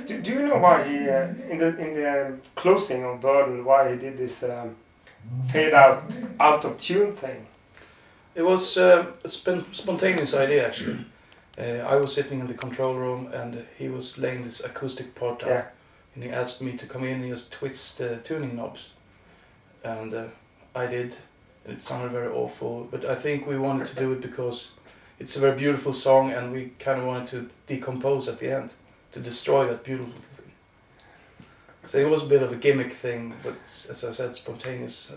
Do you know why he in the closing of Burden why he did this fade out of tune thing? It was a spontaneous idea actually. I was sitting in the control room and he was laying this acoustic part down. Yeah. And he asked me to come in and just twist the tuning knobs. And I did. It sounded very awful, but I think we wanted to do it because it's a very beautiful song and we kind of wanted to decompose at the end, to destroy that beautiful thing. So it was a bit of a gimmick thing, but as I said, spontaneous.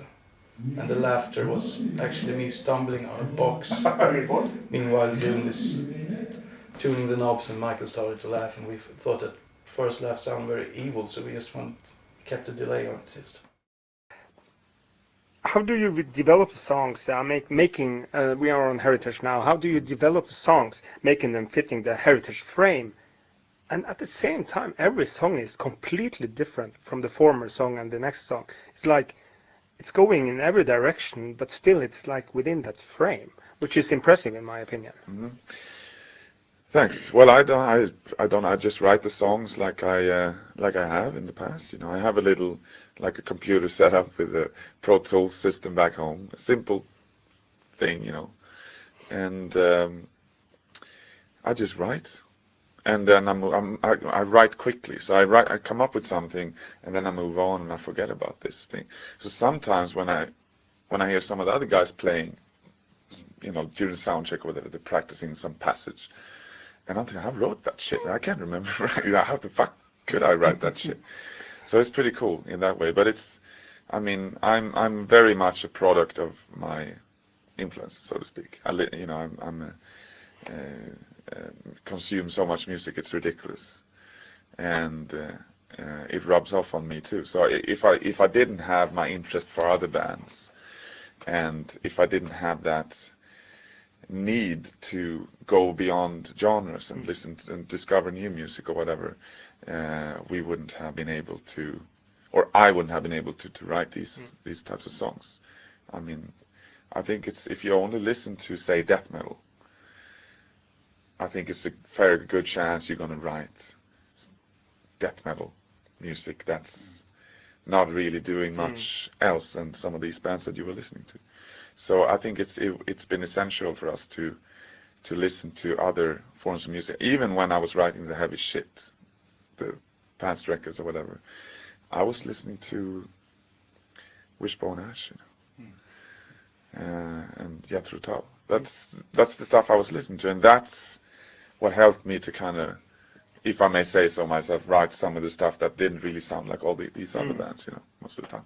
And the laughter was actually me stumbling on a box. It was? Meanwhile doing this, tuning the knobs, and Michael started to laugh, and we thought that first laugh sounded very evil, so we just kept a delay on it. Just. How do you develop the songs? Making we are on Heritage now. How do you develop the songs, making them fitting the Heritage frame? And at the same time, every song is completely different from the former song and the next song. It's like it's going in every direction, but still it's like within that frame, which is impressive in my opinion. Mm-hmm. Thanks. Well, I don't. I just write the songs like I have in the past. You know, I have a little, like a computer set up with a Pro Tools system back home, a simple thing, you know, and I just write, and then I write quickly. So I come up with something, and then I move on, and I forget about this thing. So sometimes when I hear some of the other guys playing, you know, during the sound check or whatever, they're practicing some passage. And I'm thinking, I wrote that shit. I can't remember. You know, how the fuck could I write that shit? So it's pretty cool in that way. But it's, I mean, I'm very much a product of my influence, so to speak. You know, I'm consume so much music, it's ridiculous, and it rubs off on me too. So if I didn't have my interest for other bands, and if I didn't have that need to go beyond genres and listen to, and discover new music or whatever, we wouldn't have been able to, or I wouldn't have been able to write these types of songs. I mean, I think it's, if you only listen to, say, death metal, I think it's a very good chance you're going to write death metal music that's not really doing much else than some of these bands that you were listening to. So I think it's been essential for us to listen to other forms of music. Even when I was writing the heavy shit, the past records or whatever, I was listening to Wishbone Ash, you know, and Jethro Tull. That's the stuff I was listening to, and that's what helped me to kind of, if I may say so myself, write some of the stuff that didn't really sound like all these other bands, you know, most of the time.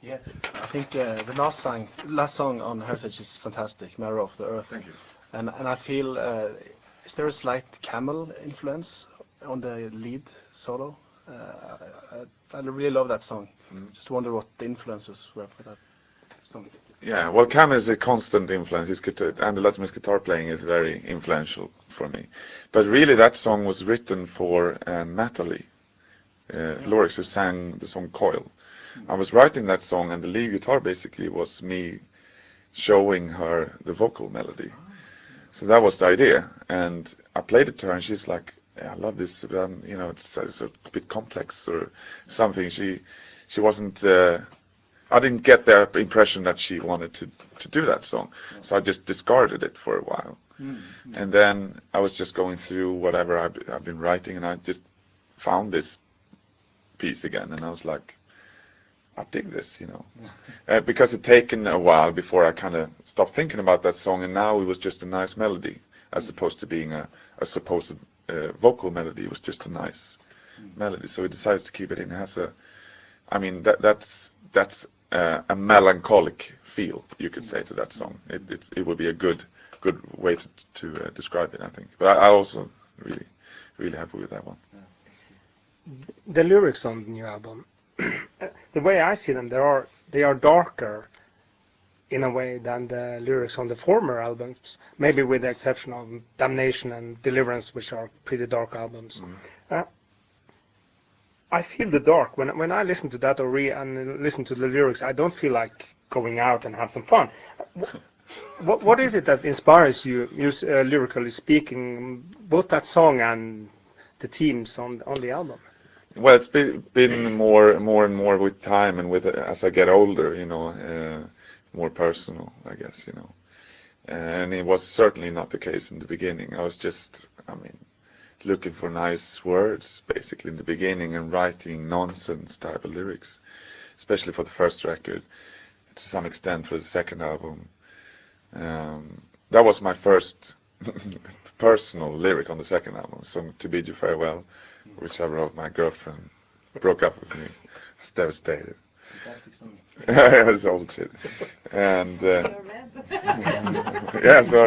Yeah, I think the last song on Heritage is fantastic, Marrow of the Earth. Thank you. And I feel, is there a slight Camel influence on the lead solo? I really love that song. Just wonder what the influences were for that song. Yeah, well, Cam is a constant influence. His guitar, and the Letterman's guitar playing is very influential for me. But really, that song was written for Natalie Lorix, who sang the song Coil. I was writing that song, and the lead guitar basically was me showing her the vocal melody. So that was the idea, and I played it to her, and she's like, yeah, "I love this, you know, it's a bit complex or something." She wasn't. I didn't get the impression that she wanted to do that song, so I just discarded it for a while. And then I was just going through whatever I've been writing, and I just found this piece again, and I was like, I dig this, you know, because it taken a while before I kind of stopped thinking about that song, and now it was just a nice melody, as opposed to being a supposed vocal melody. It was just a nice melody, so we decided to keep it in. It has a, I mean, that's a melancholic feel, you could say, to that song. It would be a good way to describe it, I think. But I also really really happy with that one. The lyrics on the new album, the way I see them, they are darker in a way than the lyrics on the former albums, maybe with the exception of Damnation and Deliverance, which are pretty dark albums. I feel the dark when I listen to that or listen to the lyrics. I don't feel like going out and have some fun. What is it that inspires you, lyrically speaking, both that song and the themes on the album? Well, it's been more and more with time and with as I get older, more personal, I guess, And it was certainly not the case in the beginning. I was just, looking for nice words, basically, in the beginning and writing nonsense type of lyrics, especially for the first record, to some extent for the second album. That was my first personal lyric on the second album, song To Bid You Farewell, which I wrote. My girlfriend broke up with me. I was devastated. Fantastic song. Yeah, it's old shit. And yeah, so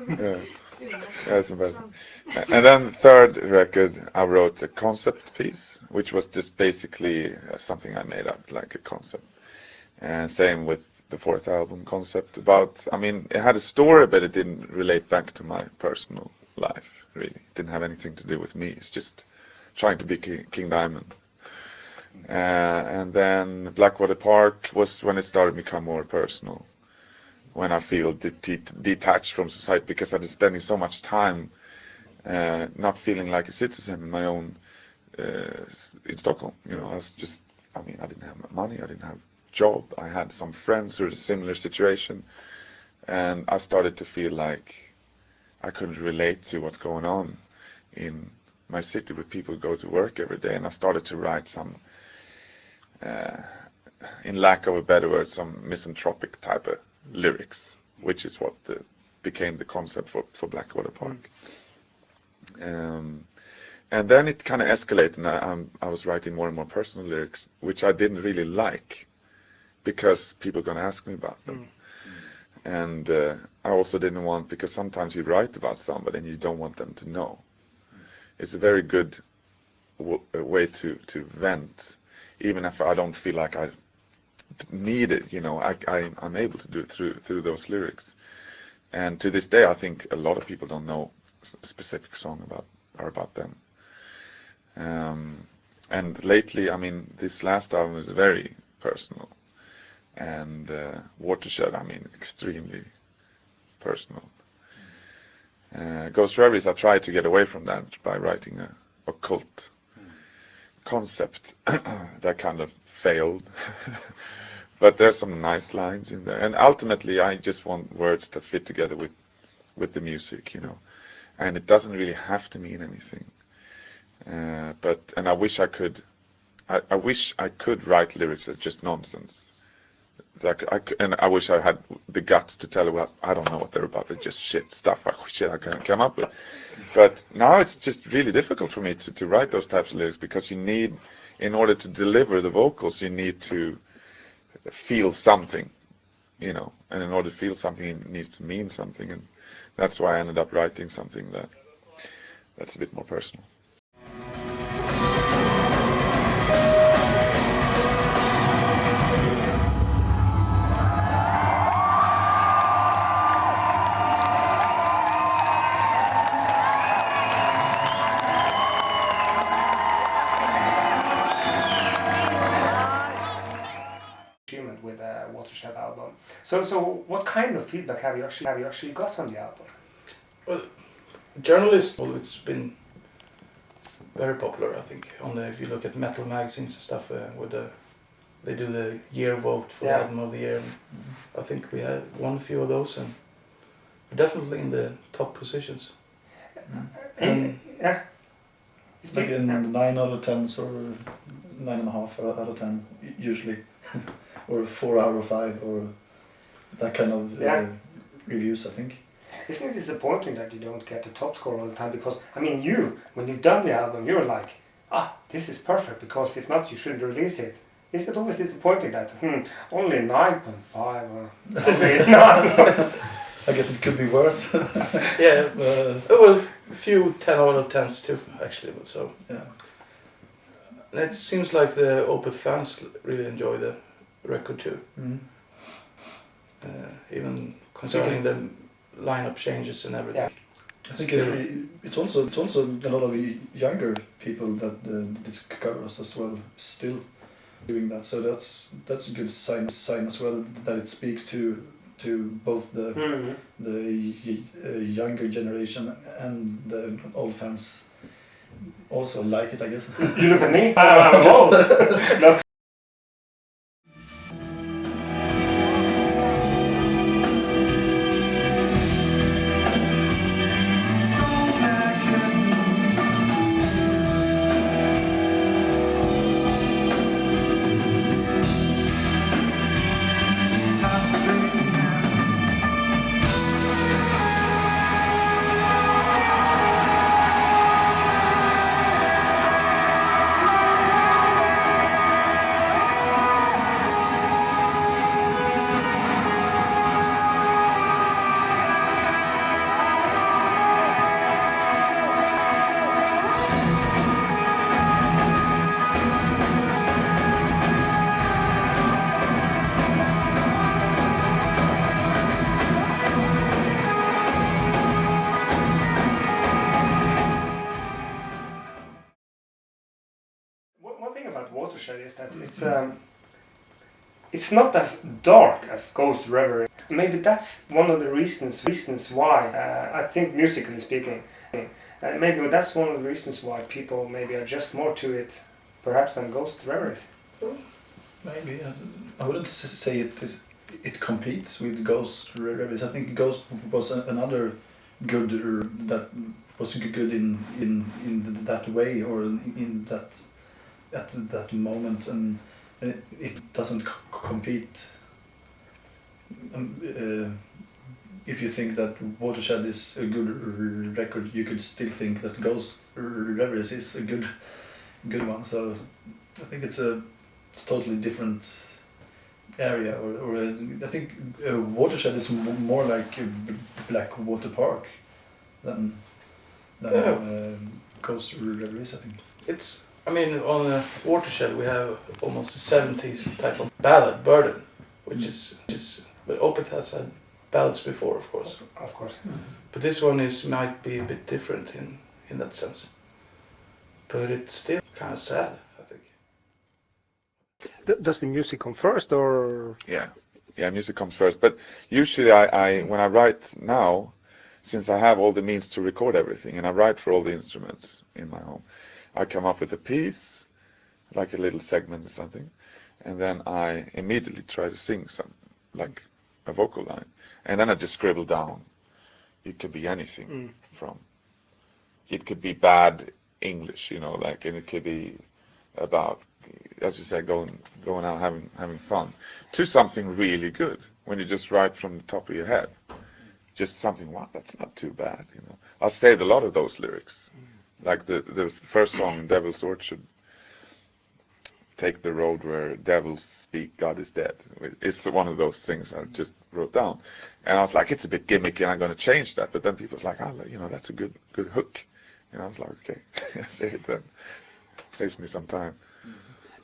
yeah, it's embarrassing. And then the third record, I wrote a concept piece, which was just basically something I made up, like a concept. And same with the fourth album, concept about. It had a story, but it didn't relate back to my personal life. Really, it didn't have anything to do with me. It's just trying to be King Diamond. And then Blackwater Park was when it started to become more personal, when I feel detached from society, because I've been spending so much time not feeling like a citizen in my own, in Stockholm. I was just, I didn't have money, I didn't have job, I had some friends who were in a similar situation, and I started to feel like I couldn't relate to what's going on in my city with people who go to work every day, and I started to write some, in lack of a better word, some misanthropic type of lyrics, which is what became the concept for Blackwater Park. And then it kind of escalated, and I was writing more and more personal lyrics, which I didn't really like, because people are going to ask me about them. And I also didn't want, because sometimes you write about somebody and you don't want them to know. It's a very good way to vent, even if I don't feel like I need it, I'm able to do it through those lyrics. And to this day, I think a lot of people don't know a specific song about them. And lately, this last album is very personal. And Watershed, extremely personal. Ghost Reveries, I tried to get away from that by writing a occult concept that kind of failed. But there's some nice lines in there. And ultimately, I just want words that fit together with the music, And it doesn't really have to mean anything. And I wish I could write lyrics that are just nonsense. And I wish I had the guts to tell, well, I don't know what they're about. They're just shit stuff. Shit I can't come up with. But now it's just really difficult for me to write those types of lyrics, because you need, in order to deliver the vocals, you need to feel something, And in order to feel something, it needs to mean something. And that's why I ended up writing something that's a bit more personal. With the Watershed album. So what kind of feedback have you actually got on the album? Well, journalists, it's been very popular, I think. If you look at metal magazines and stuff, they do the year vote for the album of the year. And I think we had won a few of those, and we're definitely in the top positions. It's like in 9 out of 10 or 9.5 out of 10 usually, or 4 out of 5, or that kind of reviews, I think. Isn't it disappointing that you don't get the top score all the time? Because when you've done the album, you're like, this is perfect, because if not, you shouldn't release it. Isn't it always disappointing that only 9.5 or only 9? I guess it could be worse. Yeah, well, a few 10 out of 10s too, actually. But so Yeah. and it seems like the Opeth fans really enjoy the record too. Mm. Even considering the lineup changes and everything. I think it's also a lot of younger people that discover us as well, still doing that. So that's a good sign as well, that it speaks to both the younger generation and the old fans also like it, I guess. You look at me? I'm old. No. One thing about Watershed is that it's not as dark as Ghost Reverie. Maybe that's one of the reasons why I think, musically speaking, maybe that's one of the reasons why people maybe adjust more to it, perhaps, than Ghost Reveries. Maybe I wouldn't say it competes with Ghost Reveries. I think Ghost was another good that was good in that way, or in that at that moment, and it doesn't compete. If you think that Watershed is a good record, you could still think that Ghost Reveries is a good one. So I think it's a totally different area, or I think Watershed is more like Blackwater Park than Ghost Reveries, I think. I mean, on Watershed we have almost a 70s type of ballad, Burden, which is but Opeth has had ballads before, of course. Of course. But this one might be a bit different in that sense. But it's still kind of sad, I think. Does the music come first, or? Yeah, music comes first. But usually I when I write now, since I have all the means to record everything, and I write for all the instruments in my home, I come up with a piece, like a little segment or something, and then I immediately try to sing like a vocal line, and then I just scribble down. It could be anything from. It could be bad English, and it could be about, as you said, going out having fun, to something really good when you just write from the top of your head. Just something, wow, that's not too bad, I saved a lot of those lyrics. Like the first song, Devil's Orchard, take the road where devils speak, God is dead. It's one of those things I just wrote down. And I was like, it's a bit gimmicky and I'm going to change that. But then people was like, that's a good hook. And I was like, okay, say it then. Saves me some time.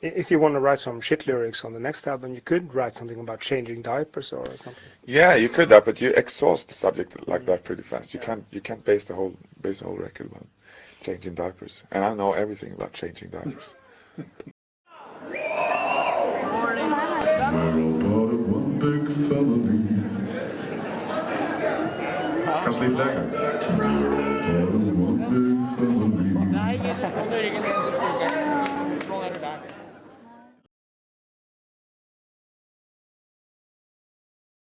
If you want to write some shit lyrics on the next album, you could write something about changing diapers or something. Yeah, you could that, but you exhaust the subject like that pretty fast. You can't base the whole record on changing diapers. And I know everything about changing diapers. We're all part of one big family. Kan slippa längre. We're all part of